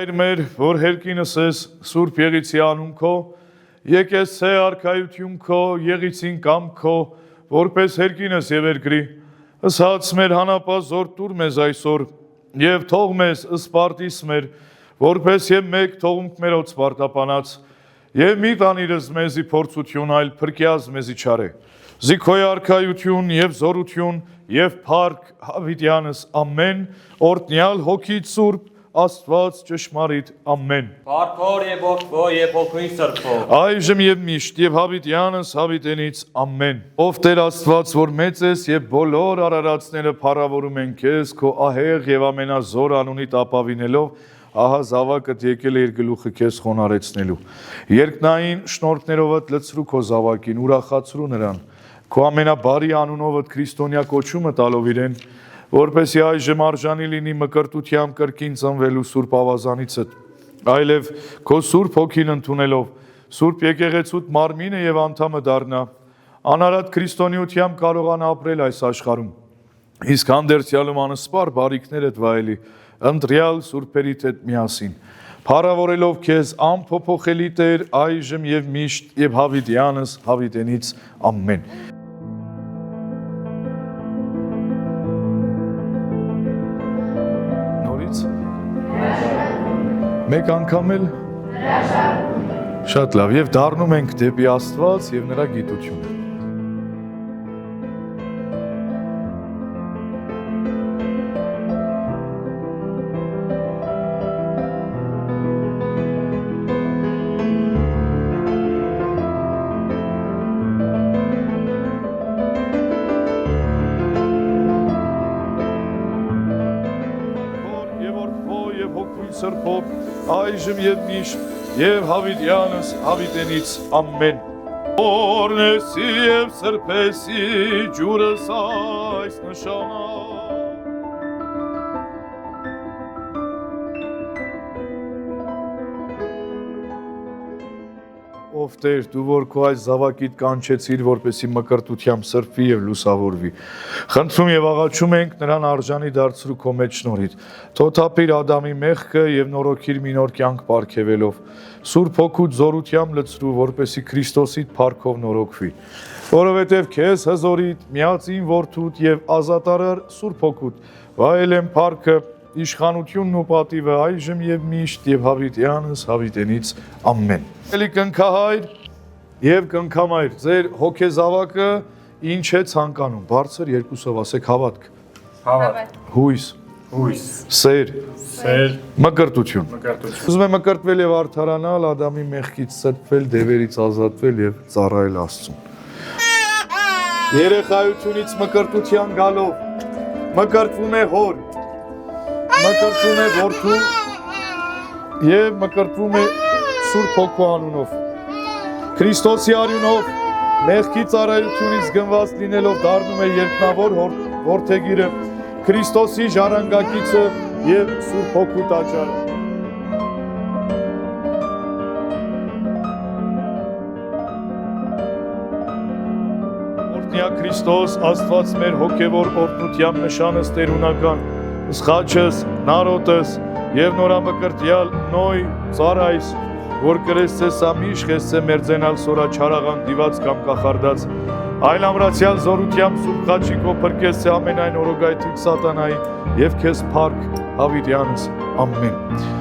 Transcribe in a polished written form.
Հայր մեր, որ հերկինս ես Սուրբ Եղիցի անուն քո, եկես ցե արքայություն քո, Եղիցին կամ քո, որպես հերկինս եւ երկրի, ըսած մեր հանապազոր տուր մեզ այսօր, եւ թող մեզ սպարտիս մեր, որպես եւ մեկ թողունք մերոց սպարտապանած, եւ մի տանիրս մեզի փորձություն, այլ փրկյազ մեզի չարե, զիքոյ արքայություն եւ զորություն եւ փառք հավիտյանս ամեն, օրտնյալ հոգիից Սուրբ Աստված ճշմարիտ ամեն։ Փառքոր եւ ողջո եւ ողջույն սրբով։ Այժմ եւ միշտ եւ հավիտյանս հավիտենից ամեն։ Ով Տեր Աստված, որ մեծ ես եւ բոլոր արարածները փառավորում են քեզ, քո ահեղ եւ ամենազոր անունիդ ապավինելով, ահա զավակդ եկել է իր գլուխը քեզ խոնարեցնելու։ Երկնային շնորհքներովդ լցրու քո զավակին, ուրախացրու նրան։ Քո ամենաբարի անունովդ քրիստոնյա կոչումը տալով իրեն, որպեսզի այժմ արժանի լինի մկրտությամբ կրկին ծնվելու Սուրբ ավազանիցդ, այլև քո Սուրբ հոգին ընդունելով, Սուրբ եկեղեցուդ մարմինը եւ անդամը դառնա, անարատ քրիստոնեությամբ կարողանա ապրել այս աշխարհում, իսկ հանդերձյալում անսպար բարիքներդ վայելի, ընտրյալ սուրբերիդ հետ միասին, փառավորելով քեզ անփոփոխելի Տեր այժմ եւ միշտ եւ հավիտյանս հավիտենից ամեն։ Մեկ անգամ էլ շատ լավ եւ դառնում ենք դեպի Աստված եւ նրա գիտությունը։ Այժմ եւ միշտ եւ հավիտյանս հավիտենից ամեն։ Օրնեսի եւ սրբեսի ջուրս այս նշանա։ Ով Տեր, դու որ քո այս զավակիդ կանչեցիր, որպեսի մկրտությամբ սրբվի եւ լուսավորվի։ Խնդրում եւ աղաչում ենք նրան արժանի դարձրու քո մեծ շնորհիդ։ Թոթափիր Ադամի մեղքը եւ նորոգիր մի նոր կյանք պարգևելով։ Սուրբ Հոգուդ զորությամբ լցրու, որպեսի Քրիստոսիդ փառքով նորոգվի։ Որովհետեւ քեզ հզորիդ, միածին որդուդ եւ ազատարար Սուրբ Հոգուդ վայել են փառքը, իշխանությունն ու պատիվը այժմ եւ միշտ եւ հավիտյանս հավիտենից ամեն։ Էլի կնքահայր եւ կնքամայր, ձեր հոգեզավակը ինչ է ցանկանում, բարձր երկուսով ասեք հավատք, Հավատ, հույս, սեր, մկրտություն։ Ուզում եմ մկրտվել եւ արդարանալ, Ադամի մեղքից սրբվել, դևերից ազատվել եւ ծառայել Աստծուն։ Երեխայությունից մկրտության գալով մկրտվում է հոր, մկրտվում է որդու եւ մկրտվում է Սուրբ Հոգու անունով։ Քրիստոսի արյունով մեղքի ծառայությունից գնված լինելով դառնում է երկնավոր որդեգիրը, Քրիստոսի ժառանգակիցը եւ Սուրբ Հոգու տաճարը։ Օրհնյա Քրիստոս, Աստված մեր հոգևոր օրհնությամբ նշանս տերունական, սխաչս, նարոտս եւ նորամկրտյալ նոյ ծառայս, որ կրեսցես ամիշ խեսցե մերձենալ սորա չարաղան դիված կամ կախարդած, այլ ամրացյալ զորությամբ Սուրբ խաչիկով փրկես ամենայն օրոգայթից սատանայի եւ քեզ փառք հավիտյանս ամեն։